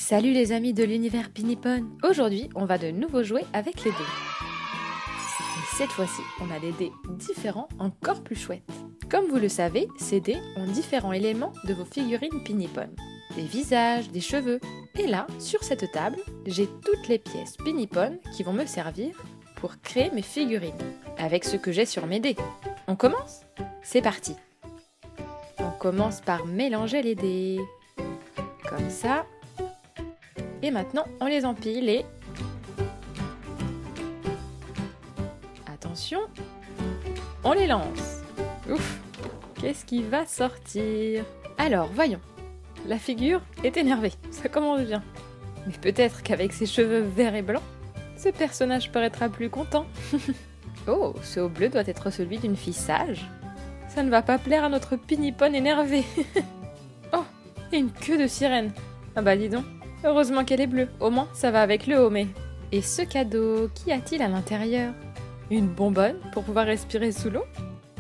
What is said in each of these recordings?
Salut les amis de l'univers Pinipon. Aujourd'hui, on va de nouveau jouer avec les dés. Et cette fois-ci, on a des dés différents, encore plus chouettes. Comme vous le savez, ces dés ont différents éléments de vos figurines Pinipon. Des visages, des cheveux. Et là, sur cette table, j'ai toutes les pièces Pinipon qui vont me servir pour créer mes figurines, avec ce que j'ai sur mes dés. On commence ? C'est parti. On commence par mélanger les dés. Comme ça. Et maintenant, on les empile et... Attention, on les lance. Ouf, qu'est-ce qui va sortir? Alors, voyons. La figure est énervée, ça commence bien. Mais peut-être qu'avec ses cheveux verts et blancs, ce personnage paraîtra plus content. Oh, ce haut bleu doit être celui d'une fille sage. Ça ne va pas plaire à notre Pinipon énervé. Oh, et une queue de sirène. Ah bah dis donc. Heureusement qu'elle est bleue, au moins ça va avec le haut, mais... Et ce cadeau, qu'y a-t-il à l'intérieur? Une bonbonne pour pouvoir respirer sous l'eau?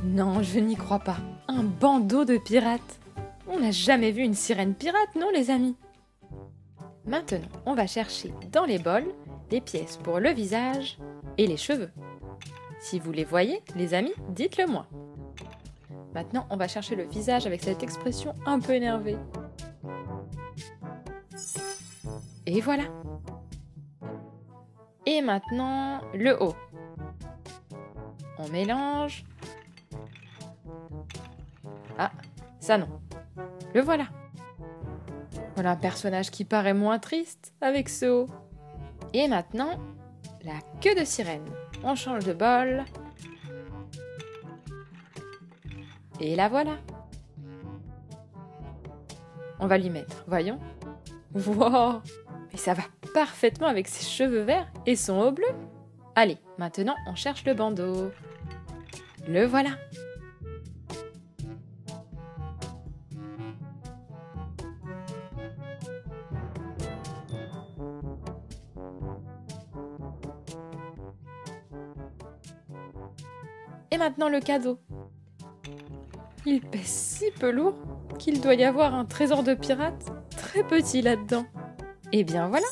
Non, je n'y crois pas. Un bandeau de pirate. On n'a jamais vu une sirène pirate, non les amis? Maintenant, on va chercher dans les bols les pièces pour le visage et les cheveux. Si vous les voyez, les amis, dites-le moi. Maintenant, on va chercher le visage avec cette expression un peu énervée. Et voilà. Et maintenant, le haut. On mélange. Ah, ça non. Le voilà. Voilà un personnage qui paraît moins triste avec ce haut. Et maintenant, la queue de sirène. On change de bol. Et la voilà. On va lui mettre, voyons. Wow! Mais ça va parfaitement avec ses cheveux verts et son haut bleu. Allez, maintenant on cherche le bandeau. Le voilà. Et maintenant le cadeau. Il pèse si peu lourd qu'il doit y avoir un trésor de pirate très petit là-dedans. Et bien voilà,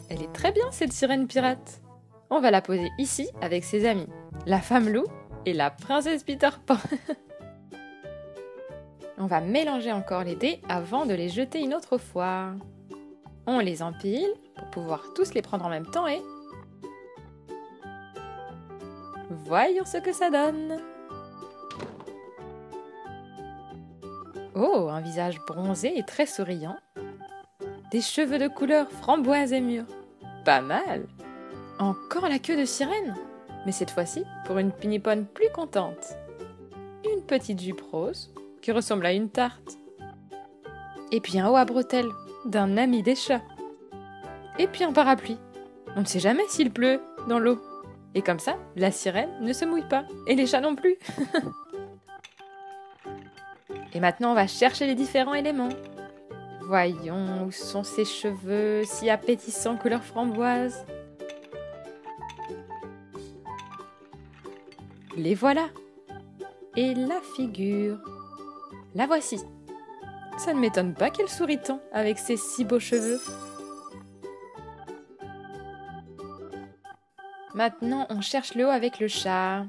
elle est très bien cette sirène pirate. On va la poser ici avec ses amis, la femme loup et la princesse Peter Pan. On va mélanger encore les dés avant de les jeter une autre fois. On les empile pour pouvoir tous les prendre en même temps et... Voyons ce que ça donne. Oh, un visage bronzé et très souriant. Des cheveux de couleur framboise et mûre. Pas mal. Encore la queue de sirène. Mais cette fois-ci, pour une Pinipon plus contente. Une petite jupe rose, qui ressemble à une tarte. Et puis un haut à bretelles, d'un ami des chats. Et puis un parapluie. On ne sait jamais s'il pleut dans l'eau. Et comme ça, la sirène ne se mouille pas. Et les chats non plus. Et maintenant, on va chercher les différents éléments. Voyons, où sont ces cheveux si appétissants couleur framboise? Les voilà. Et la figure. La voici. Ça ne m'étonne pas qu'elle sourit tant avec ses si beaux cheveux. Maintenant, on cherche le haut avec le chat.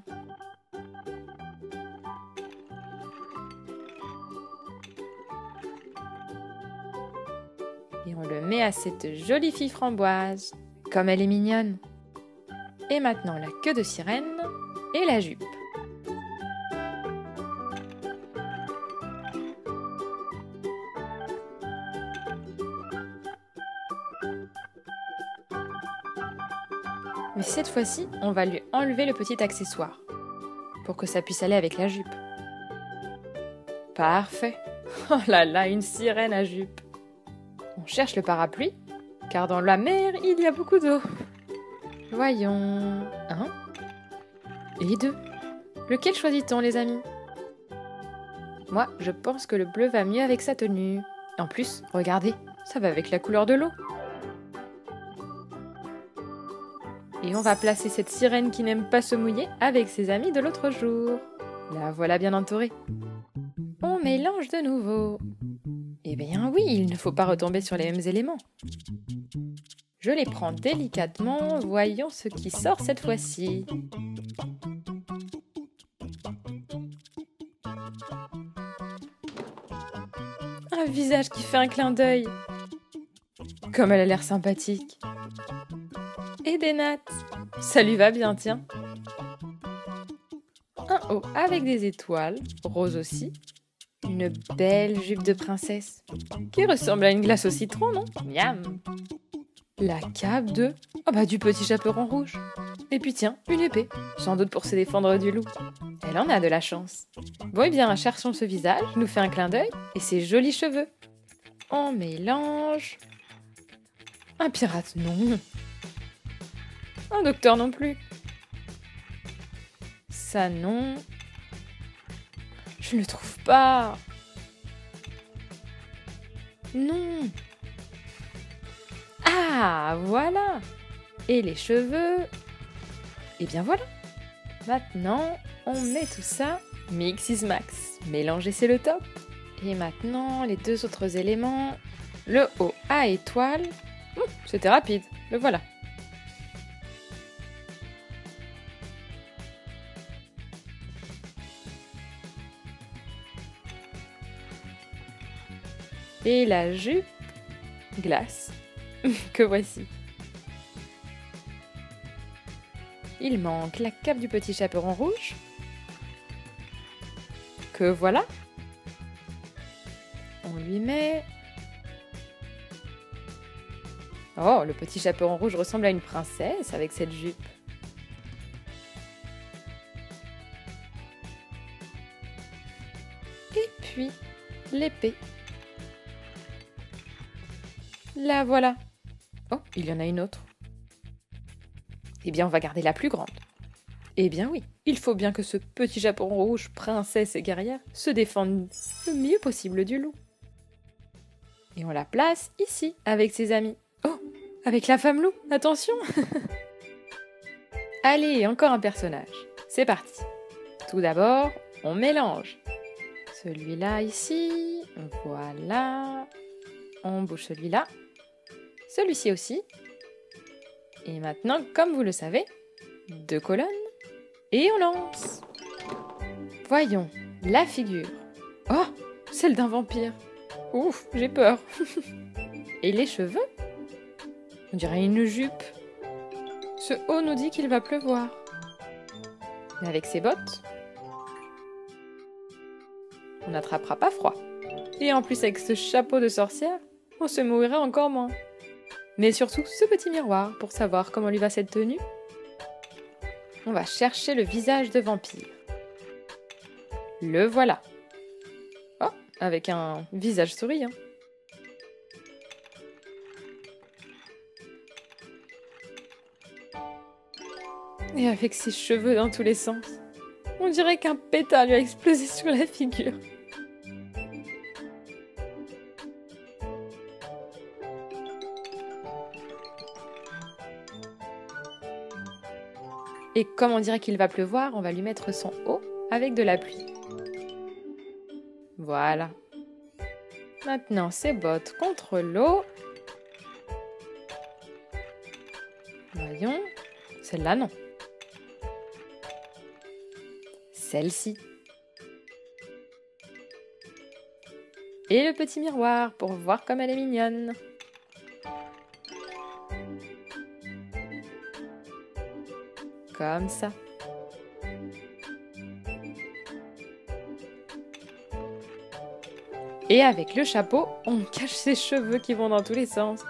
Et on le met à cette jolie fille framboise. Comme elle est mignonne. Et maintenant la queue de sirène et la jupe. Mais cette fois-ci, on va lui enlever le petit accessoire. Pour que ça puisse aller avec la jupe. Parfait. Oh là là, une sirène à jupe. On cherche le parapluie, car dans la mer, il y a beaucoup d'eau. Voyons... 1 et 2. Lequel choisit-on, les amis? Moi, je pense que le bleu va mieux avec sa tenue. En plus, regardez, ça va avec la couleur de l'eau. Et on va placer cette sirène qui n'aime pas se mouiller avec ses amis de l'autre jour. La voilà bien entourée. On mélange de nouveau. Et Eh bien oui, il ne faut pas retomber sur les mêmes éléments. Je les prends délicatement, voyons ce qui sort cette fois-ci. Un visage qui fait un clin d'œil. Comme elle a l'air sympathique. Et des nattes. Ça lui va bien, tiens. Un haut avec des étoiles, rose aussi. Une belle jupe de princesse, qui ressemble à une glace au citron, non? Miam. La cape de... Oh bah du petit chaperon rouge. Et puis tiens, une épée, sans doute pour se défendre du loup. Elle en a de la chance. Bon et bien, cherchons ce visage, nous fait un clin d'œil, et ses jolis cheveux. On mélange... Un pirate, non. Un docteur non plus. Ça, non. Je ne le trouve pas. Non. Ah, voilà. Et les cheveux. Et bien voilà. Maintenant, on met tout ça. Mix is max. Mélanger, c'est le top. Et maintenant, les deux autres éléments. Le haut à étoile. C'était rapide. Le voilà. Et la jupe glace que voici. Il manque la cape du petit chaperon rouge que voilà. On lui met... Oh, le petit chaperon rouge ressemble à une princesse avec cette jupe. Et puis, l'épée. La voilà. Oh, il y en a une autre. Eh bien, on va garder la plus grande. Eh bien oui, il faut bien que ce petit chaperon rouge, princesse et guerrière, se défende le mieux possible du loup. Et on la place ici, avec ses amis. Oh, avec la femme loup, attention. Allez, encore un personnage. C'est parti. Tout d'abord, on mélange. Celui-là ici, voilà. On bouge celui-là. Celui-ci aussi. Et maintenant, comme vous le savez, 2 colonnes. Et on lance. Voyons, la figure. Oh, celle d'un vampire. Ouf, j'ai peur. Et les cheveux? On dirait une jupe. Ce haut nous dit qu'il va pleuvoir. Mais avec ses bottes, on n'attrapera pas froid. Et en plus, avec ce chapeau de sorcière, on se mouillerait encore moins. Mais surtout, ce petit miroir pour savoir comment lui va cette tenue. On va chercher le visage de vampire. Le voilà. Oh, avec un visage souriant. Et avec ses cheveux dans tous les sens. On dirait qu'un pétard lui a explosé sur la figure. Et comme on dirait qu'il va pleuvoir, on va lui mettre son haut avec de la pluie. Voilà. Maintenant, ses bottes contre l'eau. Voyons. Celle-là, non. Celle-ci. Et le petit miroir pour voir comme elle est mignonne. Comme ça. Et avec le chapeau, on cache ses cheveux qui vont dans tous les sens.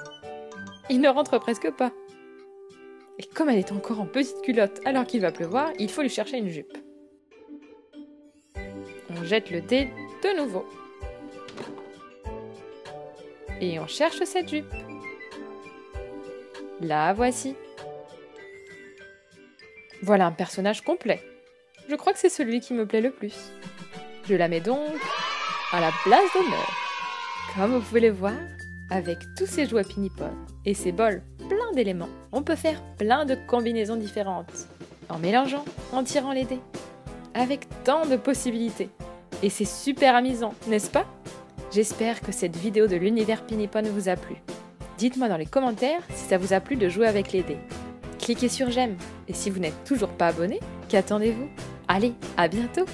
Il ne rentre presque pas. Et comme elle est encore en petite culotte alors qu'il va pleuvoir, il faut lui chercher une jupe. On jette le dé de nouveau. Et on cherche cette jupe. La voici. Voilà un personnage complet. Je crois que c'est celui qui me plaît le plus. Je la mets donc à la place d'honneur. Comme vous pouvez le voir, avec tous ces jouets Pinipon et ces bols pleins d'éléments, on peut faire plein de combinaisons différentes. En mélangeant, en tirant les dés. Avec tant de possibilités. Et c'est super amusant, n'est-ce pas? J'espère que cette vidéo de l'univers Pinipon vous a plu. Dites-moi dans les commentaires si ça vous a plu de jouer avec les dés. Cliquez sur j'aime, et si vous n'êtes toujours pas abonné, qu'attendez-vous? Allez, à bientôt!